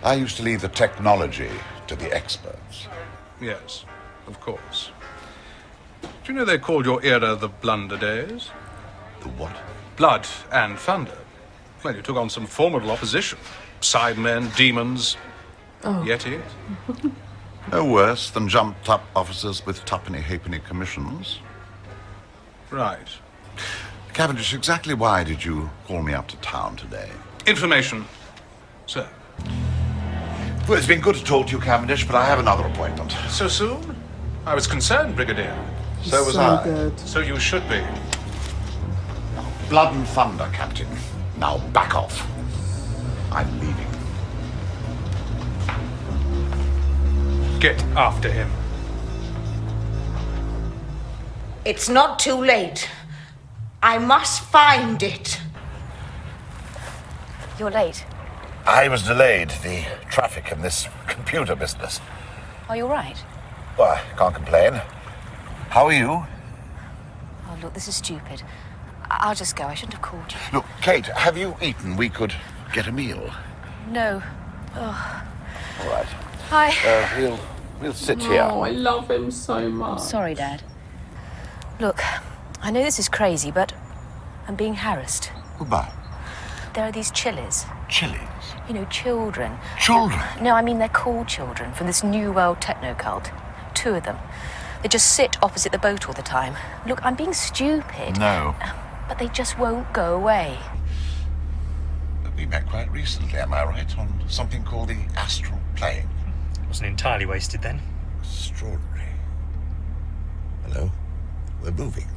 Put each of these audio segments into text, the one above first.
I used to leave the technology to the experts. Yes, of course. Do you know they called your era the Blunder Days? The what? Blood and thunder. Well, you took on some formidable opposition. Sidemen, demons, yetis. No worse than jumped-up officers with tuppenny-halfpenny commissions. Right. Cavendish, exactly why did you call me up to town today? Information, sir. Well, it's been good to talk to you, Cavendish, but I have another appointment. So soon? I was concerned, Brigadier. So was I. Good. So you should be. Blood and thunder, Captain. Now back off. I'm leaving. Get after him. It's not too late. I must find it. You're late. I was delayed. The traffic in this computer business. Are you all right? Well, I can't complain. How are you? Oh, look, this is stupid. I'll just go. I shouldn't have called you. Look, Kate, have you eaten? We could get a meal. No. Oh. All right. Hi. We'll sit here. Oh, I love him so much. Sorry, Dad. Look, I know this is crazy, but I'm being harassed. Goodbye. There are these chillies. Chilies. You know, children. Children? No, I mean they're called children from this new world techno cult. 2 of them. They just sit opposite the boat all the time. Look, I'm being stupid. No. But they just won't go away. We met quite recently, am I right, on something called the astral plane. Wasn't entirely wasted then. Extraordinary. Hello? We're moving.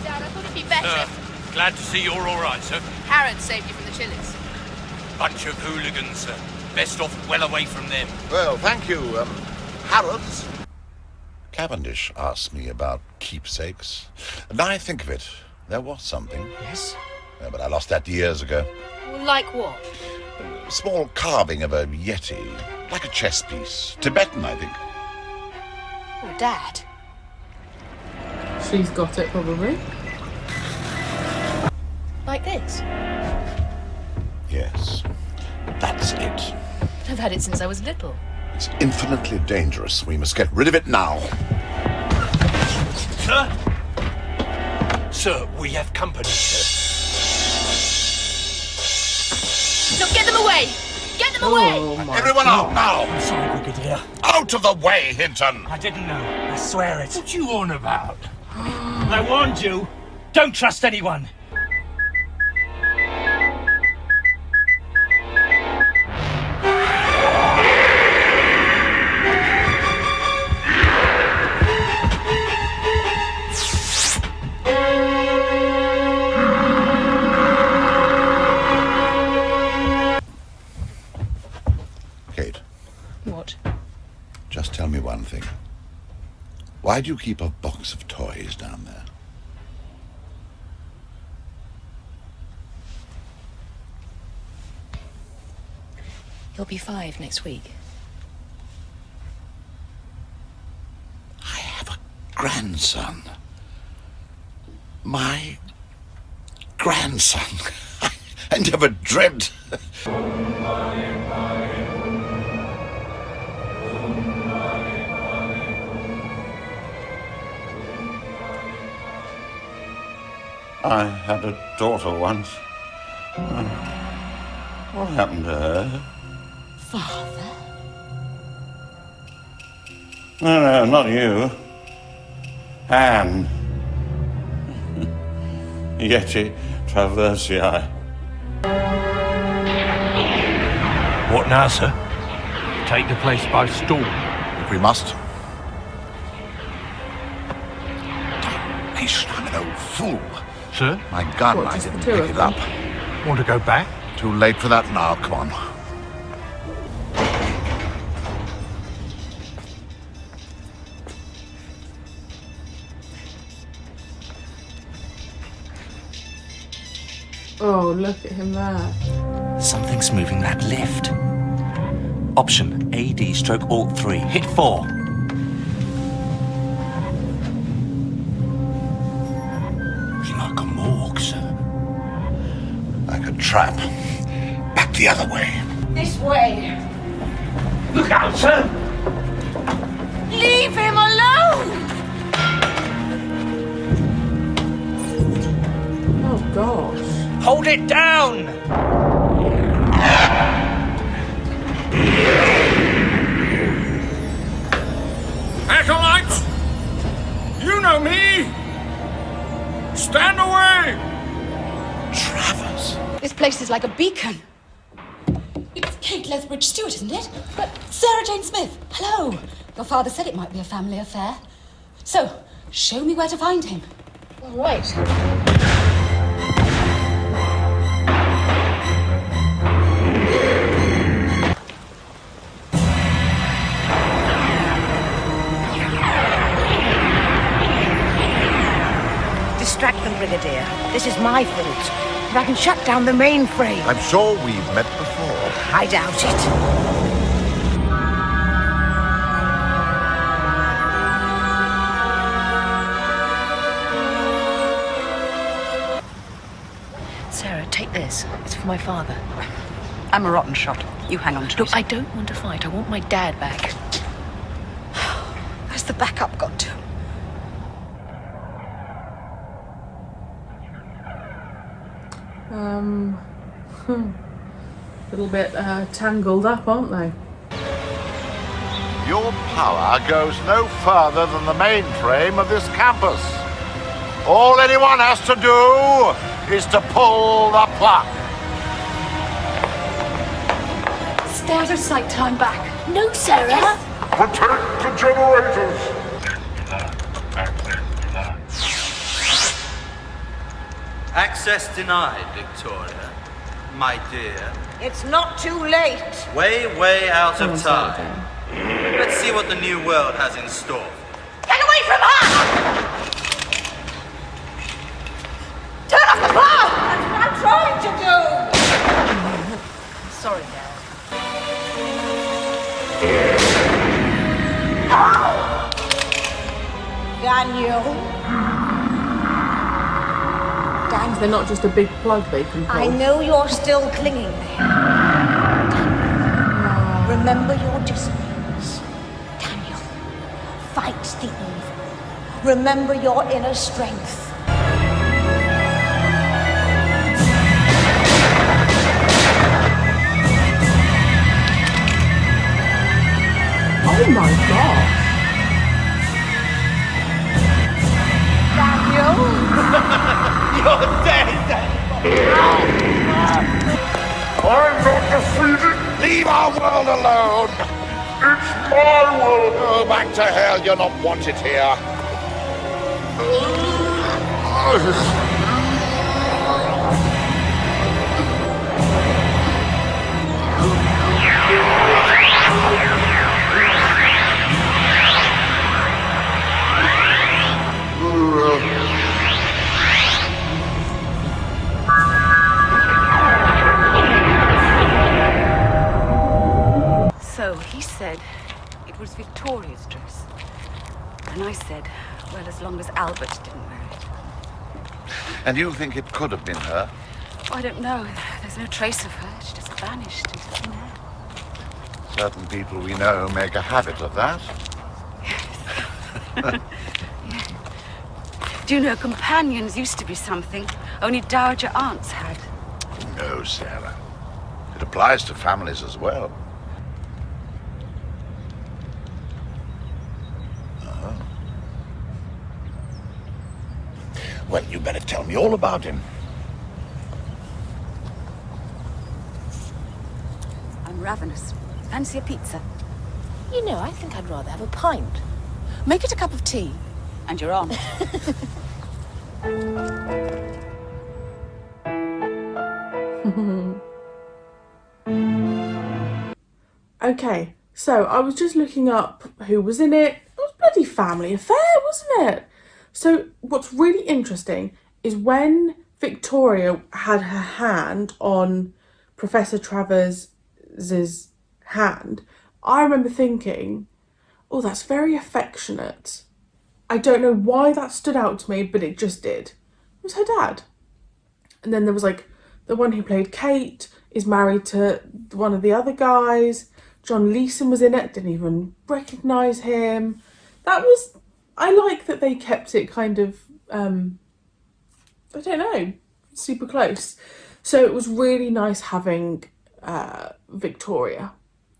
Dad, I thought it'd be better. Glad to see you're all right, sir. Harrod saved you from the chilies. Bunch of hooligans, sir. Best off well away from them. Well, thank you, Harrods. Cavendish asked me about keepsakes. Now I think of it, there was something. Yes? But I lost that years ago. Like what? A small carving of a yeti, like a chess piece. Tibetan, I think. Oh, Dad. She's got it, probably. Like this? Yes, that's it. I've had it since I was little. It's infinitely dangerous. We must get rid of it now. Sir? Sir, we have company, sir. No, get them away! Get them away! Oh my Everyone out now! I'm sorry, Brigadier. Out of the way, Hinton! I didn't know. I swear it. What you on about? I warned you. Don't trust anyone. Kate, What? just tell me one thing. Why do you keep a box of toys down there? He'll be 5 next week. I have a grandson. My grandson. I never dreamt. I had a daughter once. What happened to her? Father? No, not you. Anne. Yeti Traversii. What now, sir? Take the place by storm. If we must. Damnation, I'm an old fool. Sir? My gun, What, I just the didn't 2 pick of it them? up. Want to go back? Too late for that now, come on. Oh, look at him there. Something's moving that lift. Option AD stroke Alt 3. Hit 4. Looking like a morgue, sir. trap. Back the other way. This way. Look out, sir! Leave him alone! Oh gosh. Hold it down! Acolytes! You know me! Stand away! Travers. This place is like a beacon. It's Kate Lethbridge Stewart, isn't it? But Sarah Jane Smith. Hello. Your father said it might be a family affair. So, show me where to find him. All right. Distract them, Brigadier. This is my fault. But I can shut down the mainframe. I'm sure we've met before. I doubt it. Sarah, take this. It's for my father. I'm a rotten shot. You hang on to Look, I don't want to fight. I want my dad back. Where's the backup got to? A little bit tangled up, aren't they? Your power goes no further than the mainframe of this campus. All anyone has to do is to pull the plug. Stay out of sight till I'm back. No, Sarah! Protect the generators. Access denied, Victoria. My dear. It's not too late. Way out of Someone's let it time. down. Let's see what the new world has in store. Get away from her! Turn off the power! That's what I'm trying to do! Sorry, Dad. Daniel. They're not just a big plug they can pull. I know you're still clinging there. Remember your disciplines. Daniel, fight the evil. Remember your inner strength. Oh my gosh. Daniel? You're dead! I'm not defeated. Leave our world alone. It's my world. Go back to hell. You're not wanted here. So he said it was Victoria's dress. And I said, well, as long as Albert didn't wear it. And you think it could have been her? Oh, I don't know. There's no trace of her. She just vanished into thin air. Certain people we know make a habit of that. Do you know, companions used to be something only dowager aunts had. No, Sarah. It applies to families as well. Well, you better tell me all about him. I'm ravenous. Fancy a pizza? You know, I think I'd rather have a pint. Make it a cup of tea, and you're on. Okay, so I was just looking up who was in it. It was a bloody family affair, wasn't it? So what's really interesting is when Victoria had her hand on Professor Travers' hand, I remember thinking, oh, that's very affectionate. I don't know why that stood out to me, but it just did. It was her dad. And then there was like the one who played Kate is married to one of the other guys. John Leeson was in it, didn't even recognise him. I like that they kept it kind of, I don't know, super close. So it was really nice having Victoria.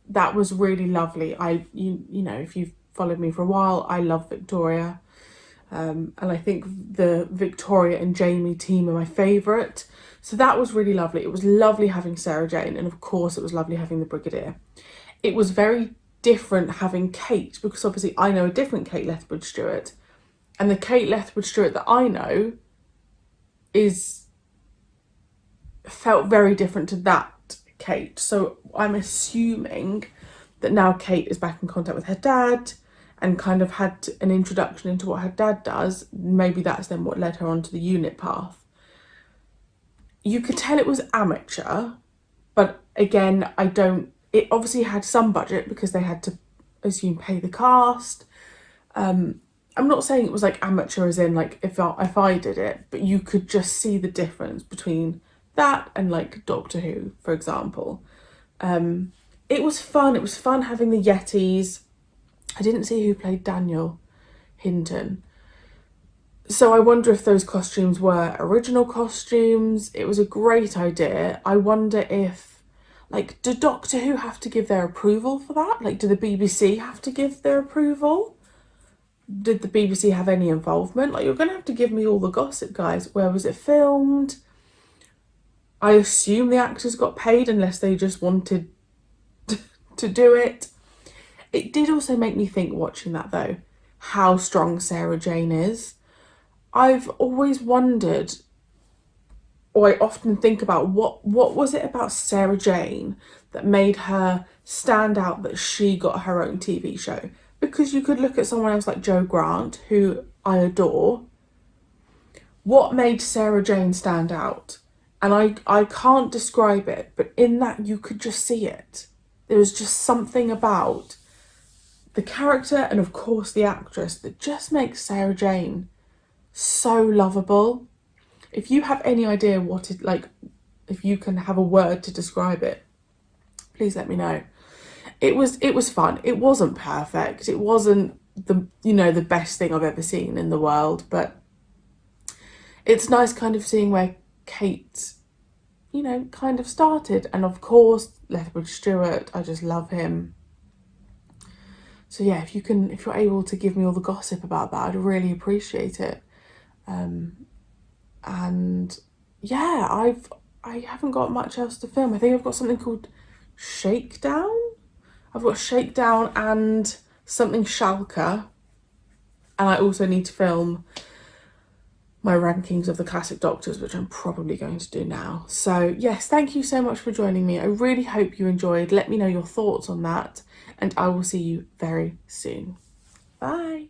That was really lovely. You know, if you've followed me for a while, I love Victoria. And I think the Victoria and Jamie team are my favourite. So that was really lovely. It was lovely having Sarah Jane, and of course it was lovely having the Brigadier. It was very different having Kate, because obviously I know a different Kate Lethbridge-Stewart, and the Kate Lethbridge-Stewart that I know felt very different to that Kate. So I'm assuming that now Kate is back in contact with her dad and kind of had an introduction into what her dad does. Maybe that's then what led her onto the unit path. You could tell it was amateur, but again, it obviously had some budget because they had to, assume, pay the cast. I'm not saying it was like amateur as in like if I did it, but you could just see the difference between that and like Doctor Who, for example. It was fun. It was fun having the Yetis. I didn't see who played Daniel Hinton. So I wonder if those costumes were original costumes. It was a great idea. I wonder if, like, do Doctor Who have to give their approval for that? Like, do the BBC have to give their approval? Did the BBC have any involvement? Like, you're going to have to give me all the gossip, guys. Where was it filmed? I assume the actors got paid unless they just wanted to do it. It did also make me think, watching that though, how strong Sarah Jane is. I've always wondered, or I often think about, what was it about Sarah Jane that made her stand out, that she got her own TV show? Because you could look at someone else like Jo Grant, who I adore. What made Sarah Jane stand out? And I can't describe it, but in that you could just see it. There was just something about the character and of course the actress that just makes Sarah Jane so lovable. If you have any idea what it, like, if you can have a word to describe it, please let me know. It was fun. It wasn't perfect. It wasn't the best thing I've ever seen in the world, but it's nice kind of seeing where Kate, kind of started. And of course, Lethbridge-Stewart, I just love him. So yeah, if you're able to give me all the gossip about that, I'd really appreciate it. And yeah, I haven't got much else to film. I think I've got something called Shakedown. I've got Shakedown and something Schalke. And I also need to film my rankings of the classic Doctors, which I'm probably going to do now. So yes, thank you so much for joining me. I really hope you enjoyed. Let me know your thoughts on that, and I will see you very soon. Bye.